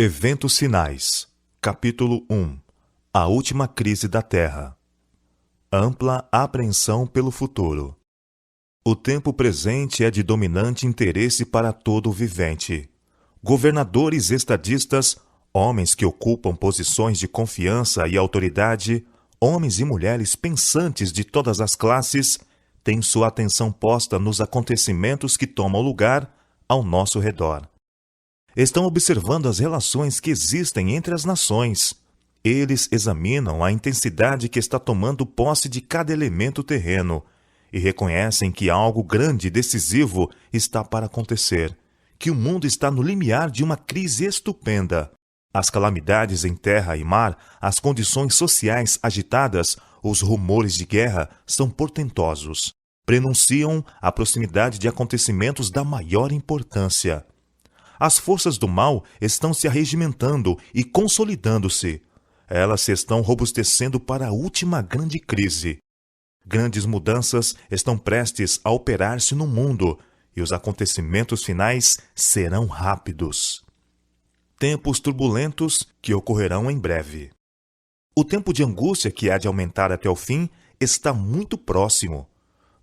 Eventos finais. Capítulo 1. A última crise da Terra. Ampla apreensão pelo futuro. O tempo presente é de dominante interesse para todo o vivente. Governadores estadistas, homens que ocupam posições de confiança e autoridade, homens e mulheres pensantes de todas as classes, têm sua atenção posta nos acontecimentos que tomam lugar ao nosso redor. Estão observando as relações que existem entre as nações. Eles examinam a intensidade que está tomando posse de cada elemento terreno e reconhecem que algo grande e decisivo está para acontecer, que o mundo está no limiar de uma crise estupenda. As calamidades em terra e mar, as condições sociais agitadas, os rumores de guerra são portentosos. Prenunciam a proximidade de acontecimentos da maior importância. As forças do mal estão se arregimentando e consolidando-se. Elas se estão robustecendo para a última grande crise. Grandes mudanças estão prestes a operar-se no mundo e os acontecimentos finais serão rápidos. Tempos turbulentos que ocorrerão em breve. O tempo de angústia que há de aumentar até o fim está muito próximo.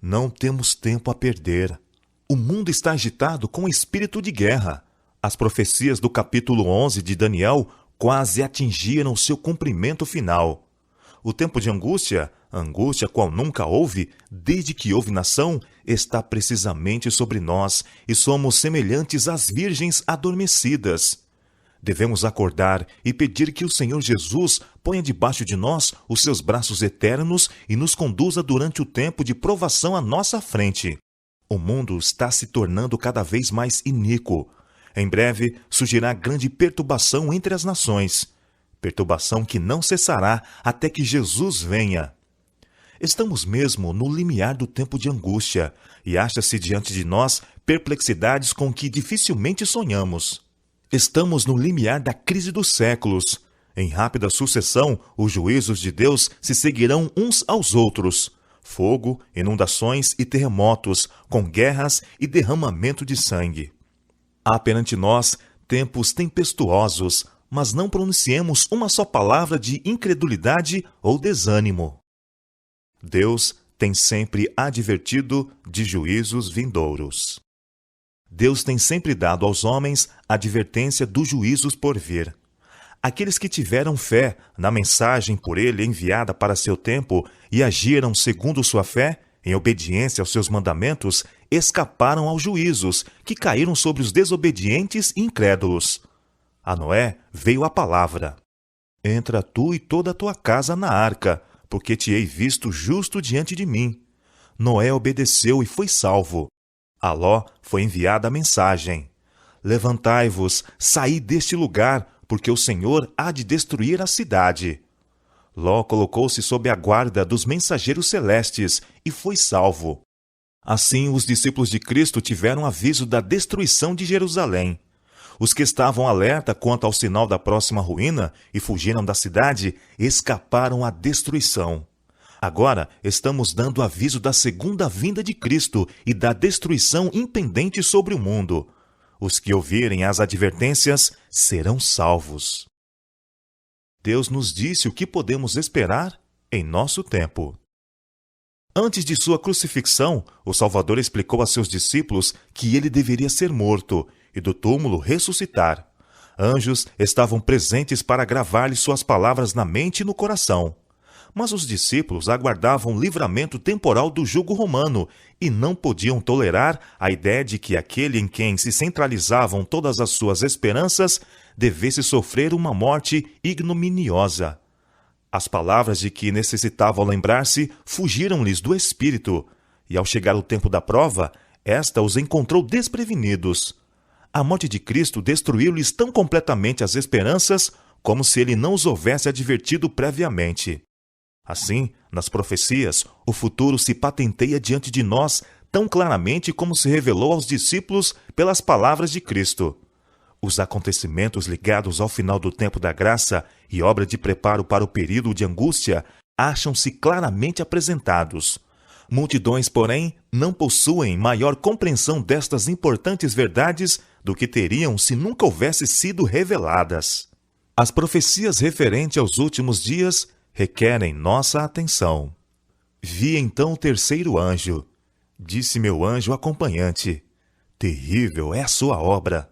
Não temos tempo a perder. O mundo está agitado com espírito de guerra. As profecias do capítulo 11 de Daniel quase atingiram seu cumprimento final. O tempo de angústia, angústia qual nunca houve, desde que houve nação, está precisamente sobre nós e somos semelhantes às virgens adormecidas. Devemos acordar e pedir que o Senhor Jesus ponha debaixo de nós os seus braços eternos e nos conduza durante o tempo de provação à nossa frente. O mundo está se tornando cada vez mais iníquo. Em breve surgirá grande perturbação entre as nações, perturbação que não cessará até que Jesus venha. Estamos mesmo no limiar do tempo de angústia, e acha-se diante de nós perplexidades com que dificilmente sonhamos. Estamos no limiar da crise dos séculos. Em rápida sucessão, os juízos de Deus se seguirão uns aos outros. Fogo, inundações e terremotos, com guerras e derramamento de sangue. Há perante nós tempos tempestuosos, mas não pronunciemos uma só palavra de incredulidade ou desânimo. Deus tem sempre advertido de juízos vindouros. Deus tem sempre dado aos homens a advertência dos juízos por vir. Aqueles que tiveram fé na mensagem por ele enviada para seu tempo e agiram segundo sua fé, em obediência aos seus mandamentos, escaparam aos juízos que caíram sobre os desobedientes e incrédulos. A Noé veio a palavra: Entra tu e toda a tua casa na arca, porque te hei visto justo diante de mim. Noé obedeceu e foi salvo. A Ló foi enviada a mensagem: Levantai-vos, saí deste lugar, porque o Senhor há de destruir a cidade. Ló colocou-se sob a guarda dos mensageiros celestes e foi salvo. Assim, os discípulos de Cristo tiveram aviso da destruição de Jerusalém. Os que estavam alerta quanto ao sinal da próxima ruína e fugiram da cidade, escaparam à destruição. Agora, estamos dando aviso da segunda vinda de Cristo e da destruição impendente sobre o mundo. Os que ouvirem as advertências serão salvos. Deus nos disse o que podemos esperar em nosso tempo. Antes de sua crucifixão, o Salvador explicou a seus discípulos que ele deveria ser morto e do túmulo ressuscitar. Anjos estavam presentes para gravar-lhe suas palavras na mente e no coração. Mas os discípulos aguardavam o livramento temporal do jugo romano e não podiam tolerar a ideia de que aquele em quem se centralizavam todas as suas esperanças devesse sofrer uma morte ignominiosa. As palavras de que necessitavam lembrar-se fugiram-lhes do espírito, e ao chegar o tempo da prova, esta os encontrou desprevenidos. A morte de Cristo destruiu-lhes tão completamente as esperanças como se ele não os houvesse advertido previamente. Assim, nas profecias, o futuro se patenteia diante de nós tão claramente como se revelou aos discípulos pelas palavras de Cristo. Os acontecimentos ligados ao final do tempo da graça e obra de preparo para o período de angústia acham-se claramente apresentados. Multidões, porém, não possuem maior compreensão destas importantes verdades do que teriam se nunca houvessem sido reveladas. As profecias referentes aos últimos dias requerem nossa atenção. Vi então o terceiro anjo. Disse meu anjo acompanhante: terrível é a sua obra,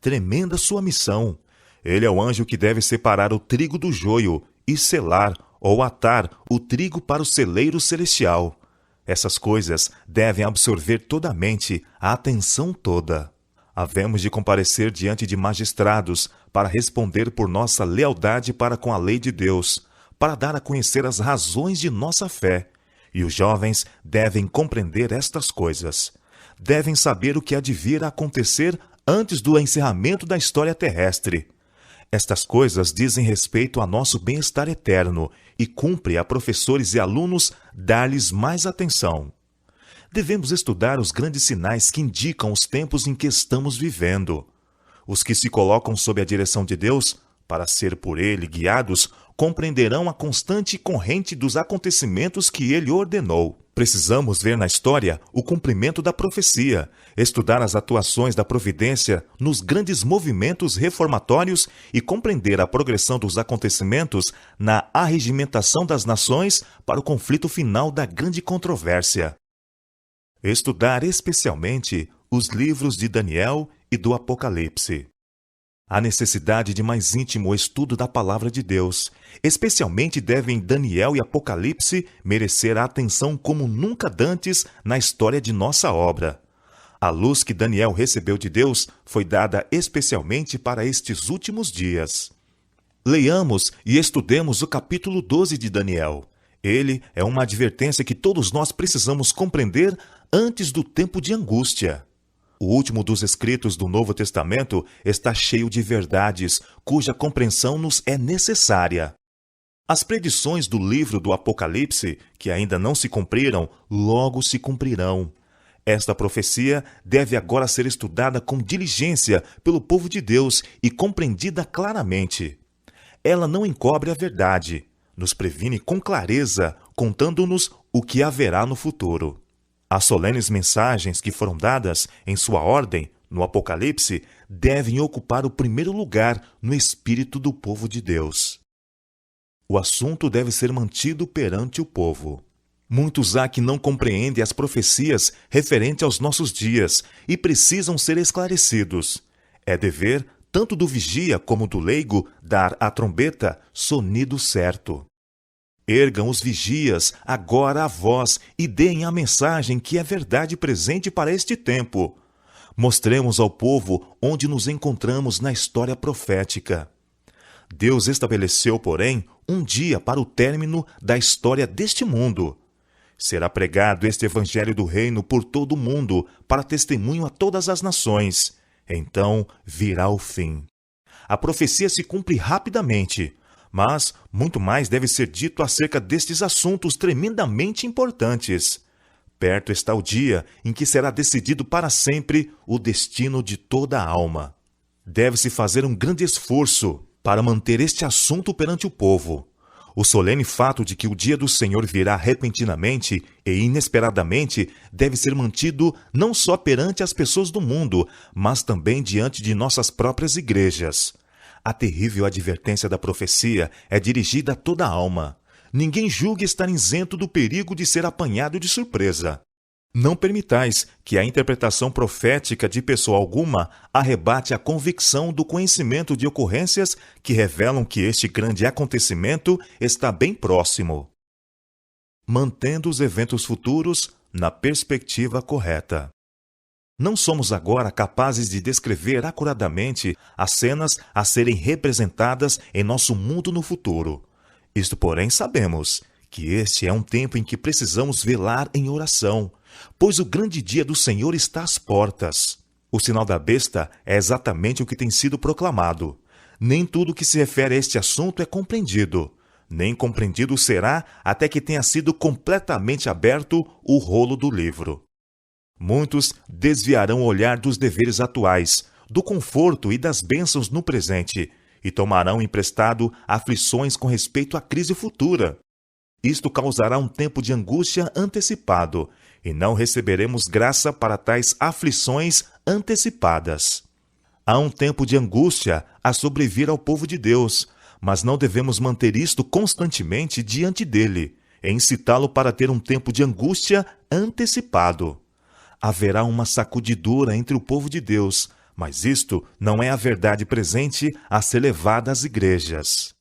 tremenda sua missão. Ele é o anjo que deve separar o trigo do joio e selar ou atar o trigo para o celeiro celestial. Essas coisas devem absorver toda a mente, a atenção toda. Havemos de comparecer diante de magistrados para responder por nossa lealdade para com a lei de Deus, para dar a conhecer as razões de nossa fé. E os jovens devem compreender estas coisas. Devem saber o que há de vir a acontecer antes do encerramento da história terrestre. Estas coisas dizem respeito a nosso bem-estar eterno e cumpre a professores e alunos dar-lhes mais atenção. Devemos estudar os grandes sinais que indicam os tempos em que estamos vivendo. Os que se colocam sob a direção de Deus, para ser por Ele guiados, compreenderão a constante corrente dos acontecimentos que Ele ordenou. Precisamos ver na história o cumprimento da profecia, estudar as atuações da providência nos grandes movimentos reformatórios e compreender a progressão dos acontecimentos na arregimentação das nações para o conflito final da grande controvérsia. Estudar especialmente os livros de Daniel e do Apocalipse. Há necessidade de mais íntimo estudo da palavra de Deus. Especialmente devem Daniel e Apocalipse merecer a atenção como nunca dantes na história de nossa obra. A luz que Daniel recebeu de Deus foi dada especialmente para estes últimos dias. Leiamos e estudemos o capítulo 12 de Daniel. Ele é uma advertência que todos nós precisamos compreender antes do tempo de angústia. O último dos escritos do Novo Testamento está cheio de verdades, cuja compreensão nos é necessária. As predições do livro do Apocalipse, que ainda não se cumpriram, logo se cumprirão. Esta profecia deve agora ser estudada com diligência pelo povo de Deus e compreendida claramente. Ela não encobre a verdade, nos previne com clareza, contando-nos o que haverá no futuro. As solenes mensagens que foram dadas em sua ordem no Apocalipse devem ocupar o primeiro lugar no espírito do povo de Deus. O assunto deve ser mantido perante o povo. Muitos há que não compreendem as profecias referentes aos nossos dias e precisam ser esclarecidos. É dever tanto do vigia como do leigo dar à trombeta sonido certo. Ergam os vigias agora a voz e deem a mensagem que é verdade presente para este tempo. Mostremos ao povo onde nos encontramos na história profética. Deus estabeleceu, porém, um dia para o término da história deste mundo. Será pregado este evangelho do reino por todo o mundo, para testemunho a todas as nações. Então virá o fim. A profecia se cumpre rapidamente, mas muito mais deve ser dito acerca destes assuntos tremendamente importantes. Perto está o dia em que será decidido para sempre o destino de toda a alma. Deve-se fazer um grande esforço para manter este assunto perante o povo. O solene fato de que o dia do Senhor virá repentinamente e inesperadamente deve ser mantido não só perante as pessoas do mundo, mas também diante de nossas próprias igrejas. A terrível advertência da profecia é dirigida a toda a alma. Ninguém julgue estar isento do perigo de ser apanhado de surpresa. Não permitais que a interpretação profética de pessoa alguma arrebate a convicção do conhecimento de ocorrências que revelam que este grande acontecimento está bem próximo. Mantendo os eventos futuros na perspectiva correta. Não somos agora capazes de descrever acuradamente as cenas a serem representadas em nosso mundo no futuro. Isto, porém, sabemos que este é um tempo em que precisamos velar em oração, pois o grande dia do Senhor está às portas. O sinal da besta é exatamente o que tem sido proclamado. Nem tudo que se refere a este assunto é compreendido. Nem compreendido será até que tenha sido completamente aberto o rolo do livro. Muitos desviarão o olhar dos deveres atuais, do conforto e das bênçãos no presente, e tomarão emprestado aflições com respeito à crise futura. Isto causará um tempo de angústia antecipado, e não receberemos graça para tais aflições antecipadas. Há um tempo de angústia a sobrevir ao povo de Deus, mas não devemos manter isto constantemente diante dele, e incitá-lo para ter um tempo de angústia antecipado. Haverá uma sacudidura entre o povo de Deus, mas isto não é a verdade presente a ser levada às igrejas.